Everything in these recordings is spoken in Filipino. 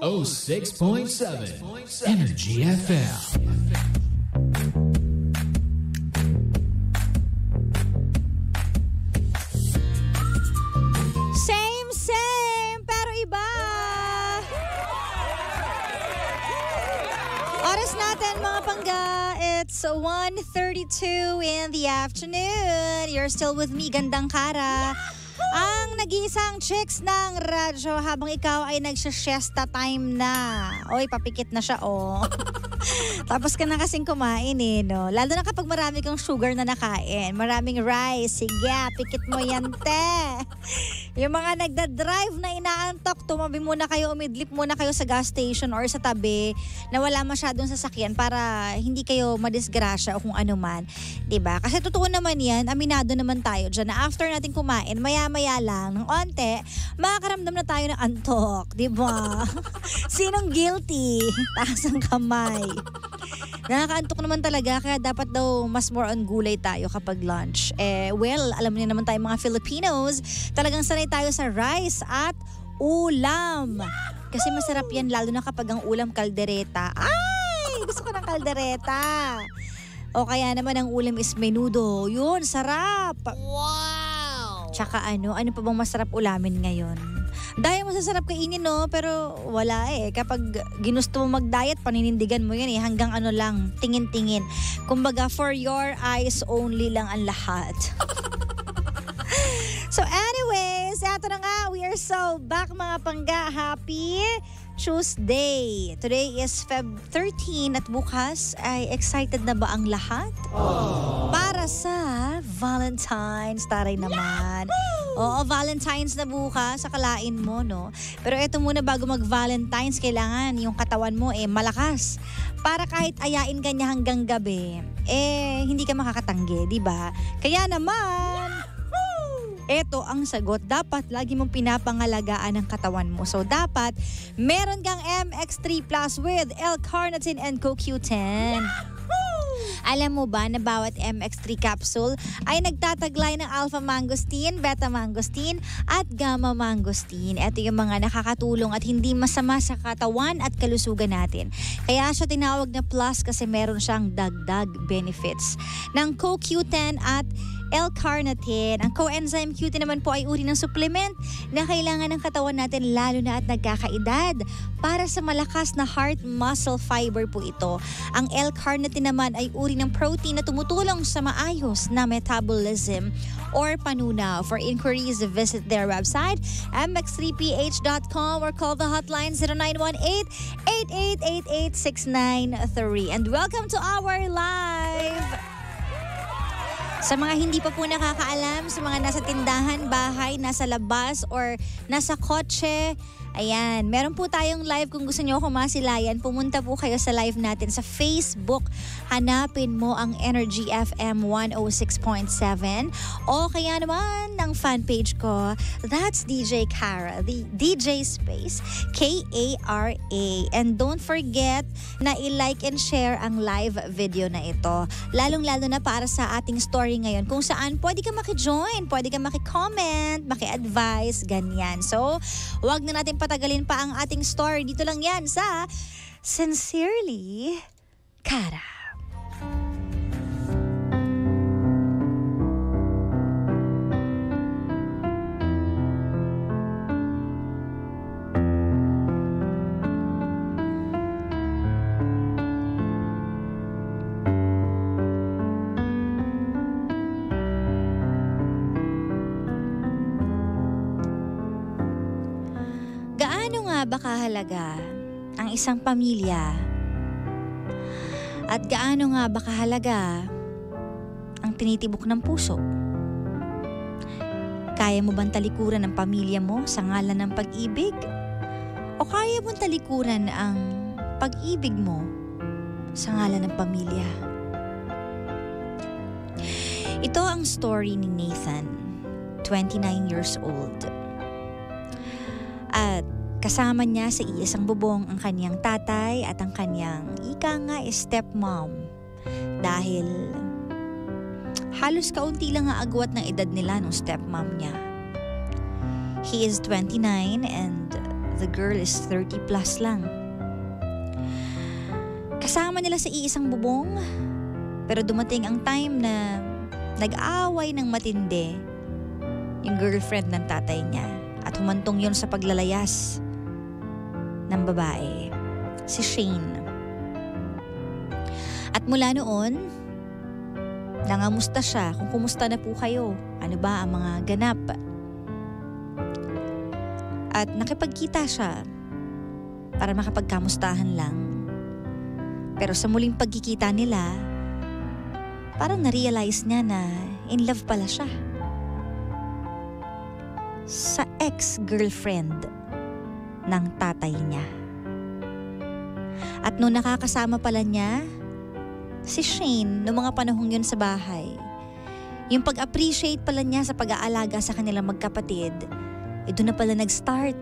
106.7 Energy FM. Same, pero iba. Oras natin mga pangga, it's 1:32 in the afternoon. You're still with me, Gandang Kara. Ang nag-iisang chicks ng radyo habang ikaw ay nagsya-siesta time na. Oy, papikit na siya, oh. Tapos ka na kasing kumain eh, no? Lalo na kapag marami kang sugar na nakain. Maraming rice. Sige, pikit mo yan, te. Yung mga nagda-drive na inaantok, tumabi muna kayo, umidlip muna kayo sa gas station or sa tabi na wala masyadong sasakyan para hindi kayo madisgrasya o kung ano man. Diba? Kasi totoo naman yan, aminado naman tayo dyan na after natin kumain, maya-maya lang, ng onte, makakaramdam na tayo ng antok. Diba? Sinong guilty? Taas ang kamay. Nakakaantok naman talaga kaya dapat daw mas more on gulay tayo kapag lunch. Well, alam niyo naman tayo mga Filipinos, talagang sanay tayo sa rice at ulam. Kasi masarap yan lalo na kapag ang ulam kaldereta. Ay! Gusto ko ng kaldereta. O kaya naman ang ulam is menudo. Yun, sarap. Wow! Tsaka ano pa bang masarap ulamin ngayon? Dahil masasarap kainin, no? Pero wala eh. Kapag ginusto mo mag-diet, paninindigan mo yan eh. Hanggang ano lang, tingin-tingin. Kumbaga, for your eyes only lang ang lahat. So anyways, eto na nga. We are so back mga pangga. Happy Tuesday. Today is Feb 13 at bukas ay excited na ba ang lahat? Para sa Valentine's. Taray naman. Oo, Valentine's na bukas. Akalain mo, no? Pero eto muna bago mag-Valentine's, kailangan yung katawan mo malakas. Para kahit ayain ka niya hanggang gabi, hindi ka makakatanggi, di ba? Kaya naman, eto ang sagot. Dapat lagi mong pinapangalagaan ang katawan mo. So, dapat meron kang MX3 Plus with L-Carnitine and CoQ10. Alam mo ba na bawat MX3 capsule ay nagtataglay ng alpha mangosteen, beta mangosteen at gamma mangosteen. Ito yung mga nakakatulong at hindi masama sa katawan at kalusugan natin. Kaya siya tinawag na plus kasi meron siyang dagdag benefits ng CoQ10 at L-carnitine. Ang coenzyme Q10 naman po ay uri ng supplement na kailangan ng katawan natin lalo na at nagkakaedad. Para sa malakas na heart muscle fiber po ito. Ang L-carnitine naman ay uri ng protein na tumutulong sa maayos na metabolism or panunaw. For inquiries, visit their website mx3ph.com or call the hotline 0918-8888-693. And welcome to our live! Sa mga hindi pa po nakakaalam, sa mga nasa tindahan, bahay, nasa labas, or nasa kotse, ayan, meron po tayong live kung gusto nyo kumasilayan. Pumunta po kayo sa live natin sa Facebook. Hanapin mo ang Energy FM 106.7 o kaya naman ng fanpage ko. That's DJ Kara, the DJ Space, K-A-R-A. And don't forget na i-like and share ang live video na ito. Lalong-lalo na para sa ating story ngayon kung saan pwede ka maki-join, pwede ka maki-comment, maki-advise, ganyan. So, wag na natin patagalin pa ang ating story. Dito lang yan sa Sincerely Kara. Ba kahalaga ang isang pamilya at gaano nga ba kahalaga ang tinitibok ng puso? Kaya mo bang talikuran ang pamilya mo sa ngalan ng pag-ibig? O kaya mong talikuran ang pag-ibig mo sa ngalan ng pamilya? Ito ang story ni Nathan, 29 years old. At kasama niya sa iisang bubong ang kanyang tatay at ang kanyang ika nga stepmom. Dahil halos kaunti lang ang agwat ng edad nila nung stepmom niya. He is 29 and the girl is 30 plus lang. Kasama nila sa iisang bubong, pero dumating ang time na nag-away ng matindi yung girlfriend ng tatay niya at humantong yun sa paglalayas ng babae, si Shane. At mula noon, nangamusta siya kung kumusta na po kayo, ano ba ang mga ganap. At nakipagkita siya para makapagkamustahan lang. Pero sa muling pagkikita nila, parang na-realize niya na in love pala siya sa ex-girlfriend ng tatay niya. At noong nakakasama pala niya si Shane noong mga panahong yun sa bahay, yung pag-appreciate pala niya sa pag-aalaga sa kanilang magkapatid, doon na pala nag-start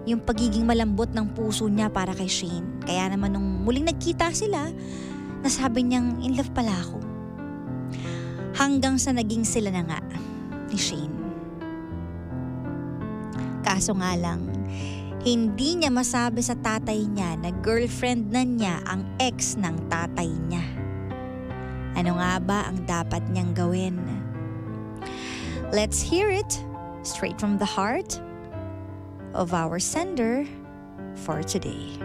yung pagiging malambot ng puso niya para kay Shane. Kaya naman nung muling nagkita sila, nasabi niyang in love pala ako. Hanggang sa naging sila na nga ni Shane. Kaso nga lang, hindi niya masabi sa tatay niya na girlfriend na niya ang ex ng tatay niya. Ano nga ba ang dapat niyang gawin? Let's hear it straight from the heart of our sender for today.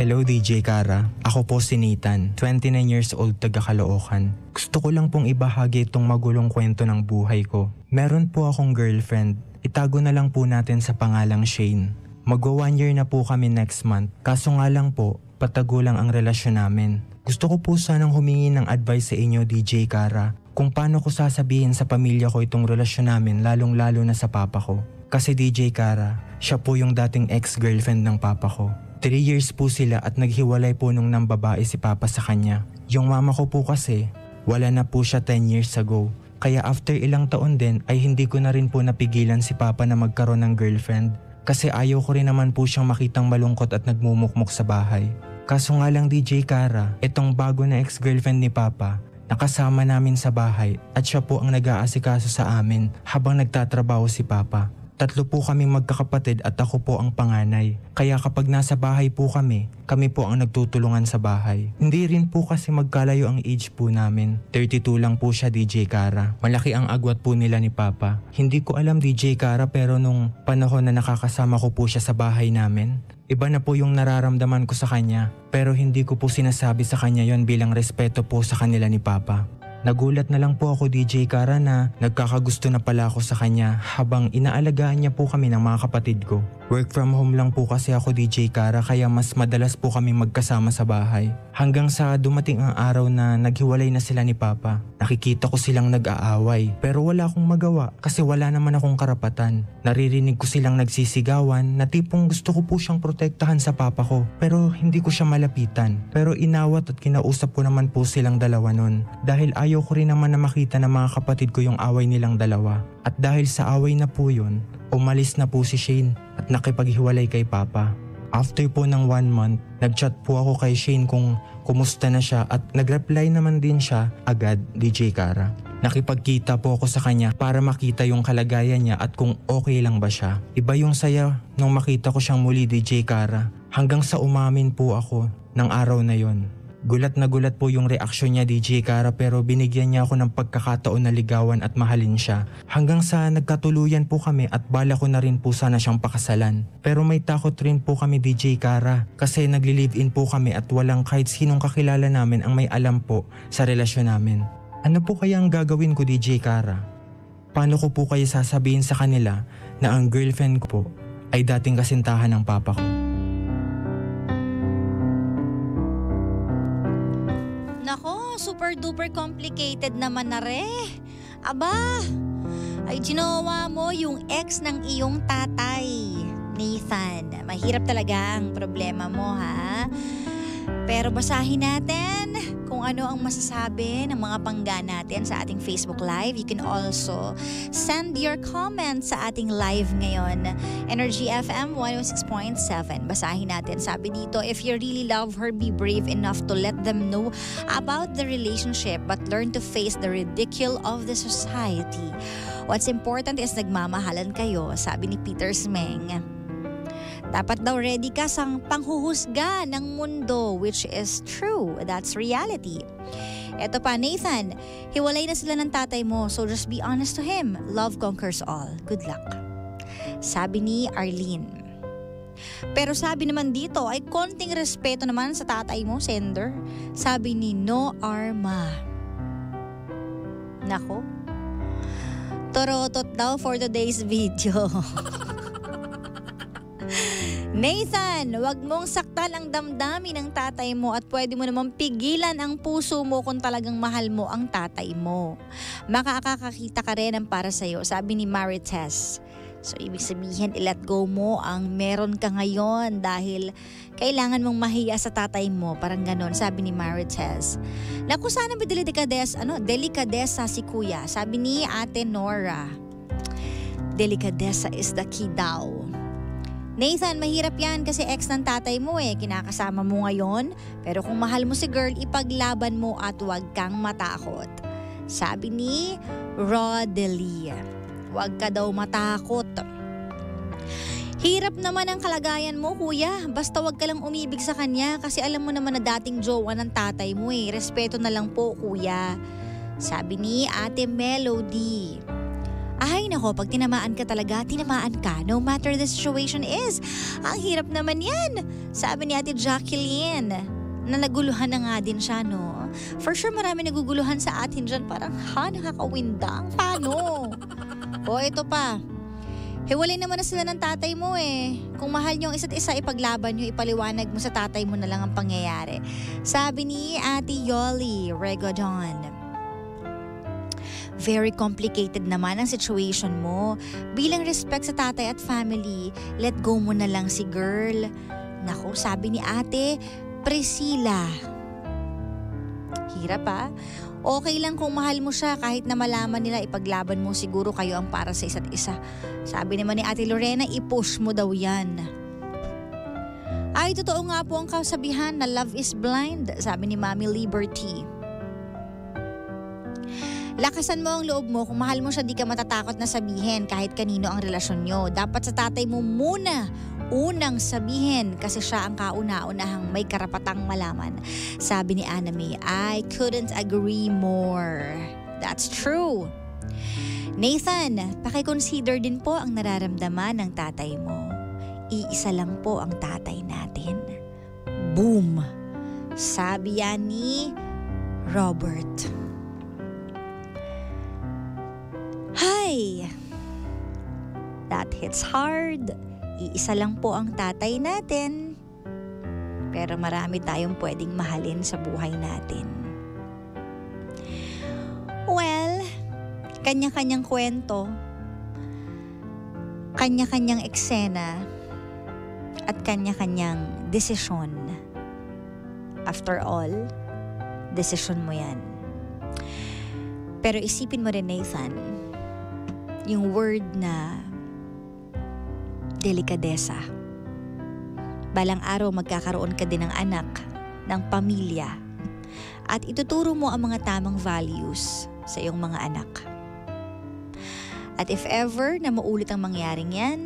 Hello DJ Kara, ako po si Nathan, 29 years old, taga Caloocan. Gusto ko lang pong ibahagi itong magulong kwento ng buhay ko. Meron po akong girlfriend, itago na lang po natin sa pangalang Shane. Magwa 1 year na po kami next month, kaso nga lang po, patago lang ang relasyon namin. Gusto ko po sanang humingi ng advice sa inyo DJ Kara, kung paano ko sasabihin sa pamilya ko itong relasyon namin, lalong-lalo na sa papa ko. Kasi DJ Kara, siya po yung dating ex-girlfriend ng papa ko. 3 years po sila at naghiwalay po nung nang babae si papa sa kanya. Yung mama ko po kasi, wala na po siya 10 years ago. Kaya after ilang taon din ay hindi ko na rin po napigilan si papa na magkaroon ng girlfriend. Kasi ayaw ko rin naman po siyang makitang malungkot at nagmumukmok sa bahay. Kaso nga lang DJ Kara, itong bago na ex-girlfriend ni papa, nakasama namin sa bahay at siya po ang nag-aasikaso sa amin habang nagtatrabaho si papa. 3 po kaming magkakapatid at ako po ang panganay. Kaya kapag nasa bahay po kami po ang nagtutulungan sa bahay. Hindi rin po kasi magkalayo ang age po namin. 32 lang po siya DJ Kara. Malaki ang agwat po nila ni Papa. Hindi ko alam DJ Kara pero nung panahon na nakakasama ko po siya sa bahay namin, iba na po yung nararamdaman ko sa kanya. Pero hindi ko po sinasabi sa kanya yon bilang respeto po sa kanila ni Papa. Nagulat na lang po ako DJ Kara na nagkakagusto na pala ako sa kanya habang inaalagaan niya po kami ng mga kapatid ko. Work from home lang po kasi ako DJ Kara kaya mas madalas po kami magkasama sa bahay. Hanggang sa dumating ang araw na naghiwalay na sila ni Papa. Nakikita ko silang nag-aaway pero wala akong magawa kasi wala naman akong karapatan. Naririnig ko silang nagsisigawan na tipong gusto ko po siyang protektahan sa papa ko pero hindi ko siya malapitan. Pero inawat at kinausap ko naman po silang dalawa nun dahil ayaw ko rin naman na makita ng mga kapatid ko yung away nilang dalawa. At dahil sa away na po yun, umalis na po si Shane at nakipaghiwalay kay Papa. After po ng 1 month, nagchat po ako kay Shane kung kumusta na siya at nagreply naman din siya agad DJ Kara. Nakipagkita po ako sa kanya para makita yung kalagayan niya at kung okay lang ba siya. Iba yung saya nung makita ko siyang muli DJ Kara hanggang sa umamin po ako ng araw na yon. Gulat na gulat po yung reaksyon niya DJ Kara pero binigyan niya ako ng pagkakataon na ligawan at mahalin siya. Hanggang sa nagkatuluyan po kami at bala ko na rin po sana siyang pakasalan. Pero may takot rin po kami DJ Kara kasi nagli-live-in po kami at walang kahit sinong kakilala namin ang may alam po sa relasyon namin. Ano po kaya ang gagawin ko DJ Kara? Paano ko po kaya sasabihin sa kanila na ang girlfriend ko po ay dating kasintahan ng papa ko? Nako, super duper complicated naman na re. Aba, ay ginawa mo yung ex ng iyong tatay, Nathan. Mahirap talaga ang problema mo ha. Pero basahin natin kung ano ang masasabi ng mga pangga natin sa ating Facebook Live. You can also send your comments sa ating live ngayon. Energy FM 106.7. Basahin natin. Sabi dito, if you really love her, be brave enough to let them know about the relationship but learn to face the ridicule of the society. What's important is nagmamahalan kayo, sabi ni Peter Smeng. Dapat daw ready ka sa panghuhusga ng mundo, which is true. That's reality. Eto pa, Nathan, hiwalay na sila ng tatay mo, so just be honest to him. Love conquers all. Good luck. Sabi ni Arlene. Pero sabi naman dito ay konting respeto naman sa tatay mo, sender. Sabi ni No Arma. Nako. Torotot daw for today's video. Nathan, wag mong saktan ang damdamin ng tatay mo at pwede mo namang pigilan ang puso mo kung talagang mahal mo ang tatay mo. Makakakita ka rin ng para sa'yo, sabi ni Marites. So, ibig sabihin, i-let go mo ang meron ka ngayon dahil kailangan mong mahiya sa tatay mo. Parang ganon, sabi ni Marites. Naku, sana may delikadesa si kuya. Sabi ni Ate Nora. Delikadesa is the key daw. Nathan, mahirap yan kasi ex ng tatay mo kinakasama mo ngayon. Pero kung mahal mo si girl, ipaglaban mo at huwag kang matakot. Sabi ni Rodelia. Huwag ka daw matakot. Hirap naman ang kalagayan mo, kuya. Basta huwag ka lang umibig sa kanya kasi alam mo naman na dating jowa ng tatay mo Respeto na lang po, kuya. Sabi ni Ate Melody. Ay nako, pag tinamaan ka talaga, tinamaan ka. No matter the situation is. Ang hirap naman yan. Sabi ni Ate Jacqueline. Na naguluhan na nga din siya, no? For sure marami naguguluhan sa atin dyan. Parang, nakakawindang. Paano? O, ito pa. Hiwalay naman na sila ng tatay mo Kung mahal nyo ang isa't isa, ipaglaban nyo, ipaliwanag mo sa tatay mo na lang ang pangyayari. Sabi ni Ate Yoli Regodon. Very complicated naman ang situation mo. Bilang respect sa tatay at family, let go mo na lang si girl. Naku, sabi ni Ate Priscilla. Hirap Okay lang kung mahal mo siya kahit na malaman nila ipaglaban mo, siguro kayo ang para sa isa't isa. Sabi naman ni Ate Lorena, i-push mo daw yan. Ay, totoo nga po ang kasabihan na love is blind, sabi ni Mami Liberty. Lakasan mo ang loob mo. Kung mahal mo siya, di ka matatakot na sabihin kahit kanino ang relasyon nyo. Dapat sa tatay mo muna unang sabihin kasi siya ang kauna-unahang may karapatang malaman. Sabi ni Anna May, I couldn't agree more. That's true. Nathan, pakiconsider din po ang nararamdaman ng tatay mo. Iisa lang po ang tatay natin. Boom! Sabi yan ni Robert. Hi! That hits hard. Iisa lang po ang tatay natin. Pero marami tayong pwedeng mahalin sa buhay natin. Well, kanya-kanyang kwento, kanya-kanyang eksena, at kanya-kanyang desisyon. After all, desisyon mo yan. Pero isipin mo rin, Nathan, yung word na delikadesa. Balang araw magkakaroon ka din ng anak, ng pamilya, at ituturo mo ang mga tamang values sa iyong mga anak. At if ever na maulit ang mangyaring yan,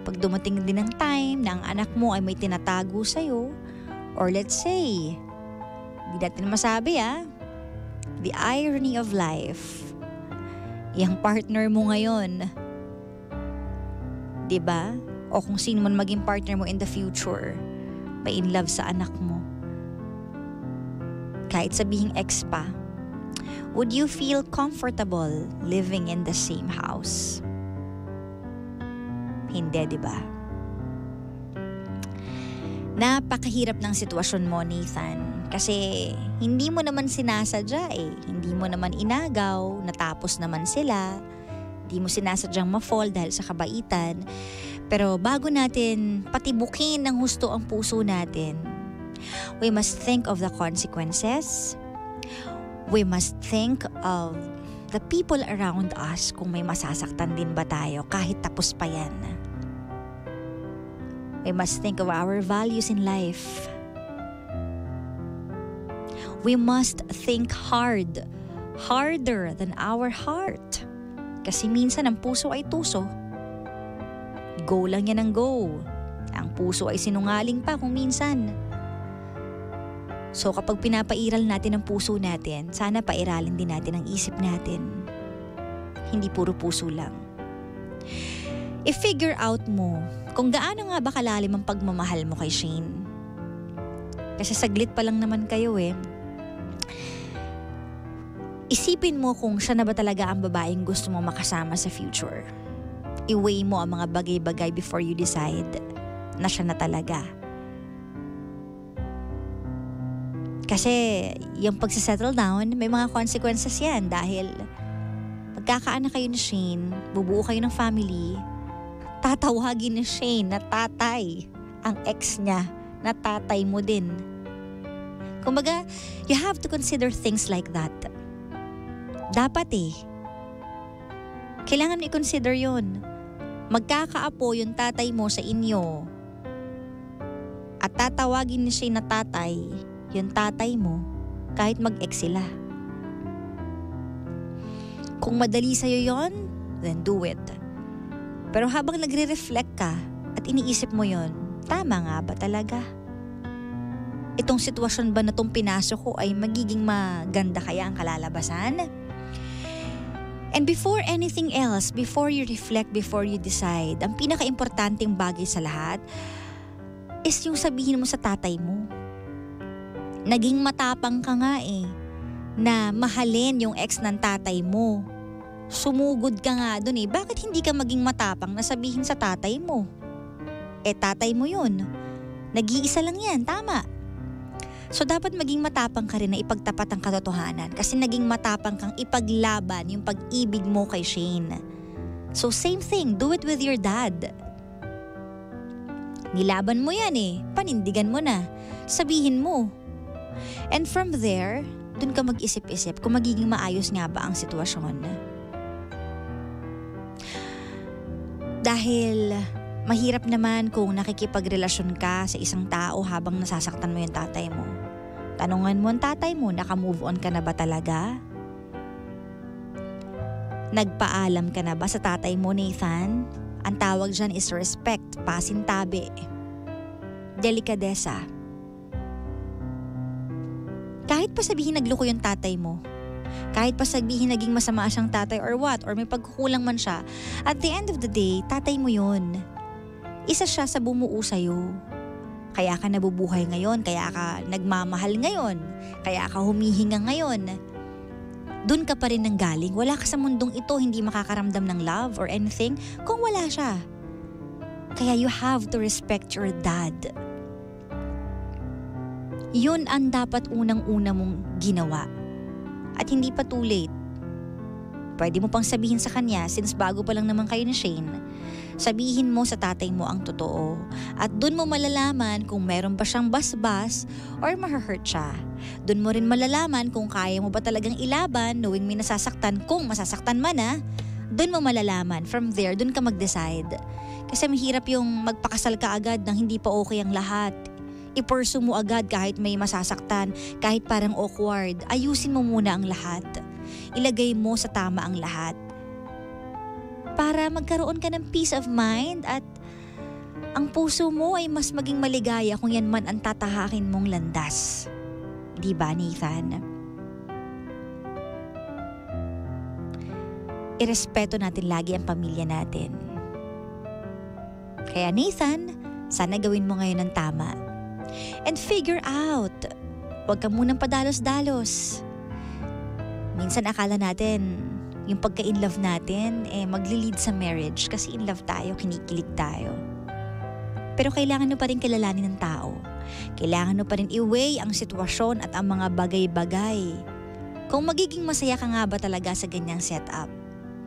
pag dumating din ang time na ang anak mo ay may tinatago sa'yo, or let's say, di natin masabi the irony of life, yung partner mo ngayon, diba? O kung sino man maging partner mo in the future, may in love sa anak mo. Kahit sabihing ex pa, would you feel comfortable living in the same house? Hindi, diba? Napakahirap ng sitwasyon mo, Nathan. Kasi hindi mo naman sinasadya Hindi mo naman inagaw, natapos naman sila. Hindi mo sinasadyang ma-fall dahil sa kabaitan. Pero bago natin patibukin ng husto ang puso natin, we must think of the consequences. We must think of the people around us kung may masasaktan din ba tayo kahit tapos pa yan. We must think of our values in life. We must think hard, harder than our heart. Kasi minsan ang puso ay tuso. Go lang yan ang go. Ang puso ay sinungaling pa kung minsan. So kapag pinapairal natin ang puso natin, sana pairalin din natin ang isip natin. Hindi puro puso lang. I-figure out mo kung gaano nga ba kalalim ang pagmamahal mo kay Shane. Kasi saglit pa lang naman kayo eh. Isipin mo kung siya na ba talaga ang babaeng gusto mong makasama sa future. I-weigh mo ang mga bagay-bagay before you decide na siya na talaga. Kasi yung pagsisettle down, may mga consequences yan dahil magkakaanak kayo ni Shane, bubuo kayo ng family, tatawagin ni Shane na tatay ang ex niya na tatay mo din. Kumbaga, you have to consider things like that. Dapat kailangan mo i-consider yun. Magkakaapo yung tatay mo sa inyo at tatawagin ni Shane na tatay yung tatay mo kahit mag-ex sila. Kung madali sa'yo yon, then do it. Pero habang nagre-reflect ka at iniisip mo yon, tama nga ba talaga? Itong sitwasyon ba na itong pinasok ko ay magiging maganda kaya ang kalalabasan? And before anything else, before you reflect, before you decide, ang pinaka-importanting bagay sa lahat is yung sabihin mo sa tatay mo. Naging matapang ka nga na mahalin yung ex ng tatay mo. Sumugod ka nga dun Bakit hindi ka maging matapang na sabihin sa tatay mo? Tatay mo yun. Nag-iisa lang yan, tama. So dapat maging matapang ka rin na ipagtapat ang katotohanan kasi naging matapang kang ipaglaban yung pag-ibig mo kay Shane. So same thing, do it with your dad. Nilaban mo yan panindigan mo na. Sabihin mo. And from there, dun ka mag-isip-isip kung magiging maayos nga ba ang sitwasyon. Dahil mahirap naman kung nakikipagrelasyon ka sa isang tao habang nasasaktan mo yung tatay mo. Tanungan mo ang tatay mo, naka-move on ka na ba talaga? Nagpaalam ka na ba sa tatay mo, Nathan? Ang tawag dyan is respect, pasintabi, delikadesa. Kahit pa sabihin nagloko yung tatay mo, kahit pa sabihin naging masama siyang tatay or what, or may pagkukulang man siya, at the end of the day, tatay mo yun. Isa siya sa bumuo sa'yo. Kaya ka nabubuhay ngayon, kaya ka nagmamahal ngayon, kaya ka humihinga ngayon. Doon ka pa rin nanggaling. Wala ka sa mundong ito, hindi makakaramdam ng love or anything kung wala siya. Kaya you have to respect your dad. Yun ang dapat unang-una mong ginawa. At hindi pa too late. Pwede mo pang sabihin sa kanya since bago pa lang naman kayo ni Shane. Sabihin mo sa tatay mo ang totoo. At dun mo malalaman kung meron pa siyang basbas or ma-hurt siya. Dun mo rin malalaman kung kaya mo ba talagang ilaban knowing may nasasaktan kung masasaktan man dun mo malalaman. From there, dun ka mag-decide. Kasi mahirap yung magpakasal ka agad nang hindi pa okay ang lahat. I-pursue mo agad kahit may masasaktan, kahit parang awkward. Ayusin mo muna ang lahat. Ilagay mo sa tama ang lahat. Para magkaroon ka ng peace of mind at ang puso mo ay mas maging maligaya kung yan man ang tatahakin mong landas. Di ba, Nathan? Irespeto natin lagi ang pamilya natin. Kaya Nathan, sana gawin mo ngayon ang tama. And figure out. Huwag ka munang padalos-dalos. Minsan akala natin, yung pagka-in-love natin, magli-lead sa marriage kasi in love tayo, kinikilig tayo. Pero kailangan mo pa rin kilalanin ng tao. Kailangan mo pa rin i-weigh ang sitwasyon at ang mga bagay-bagay. Kung magiging masaya ka nga ba talaga sa ganyang setup,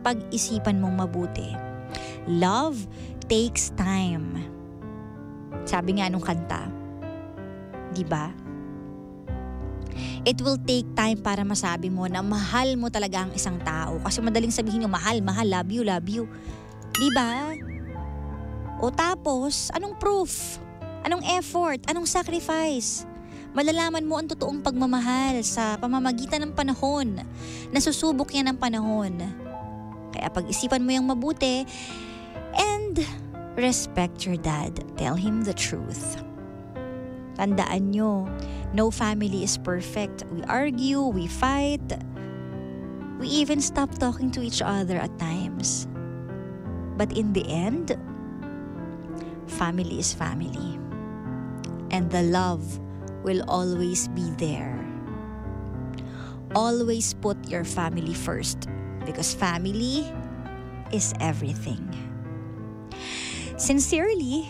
pag-isipan mong mabuti. Love takes time. Sabi nga nung kanta. Diba? It will take time para masabi mo na mahal mo talaga ang isang tao. Kasi madaling sabihin yung mahal, love you. Diba? O tapos, anong proof? Anong effort? Anong sacrifice? Malalaman mo ang totoong pagmamahal sa pamamagitan ng panahon. Nasusubok yan ng panahon. Kaya pag-isipan mo yung mabuti and respect your dad. Tell him the truth. Tandaan nyo, no family is perfect. We argue, we fight. We even stop talking to each other at times. But in the end, family is family. And the love will always be there. Always put your family first because family is everything. Sincerely,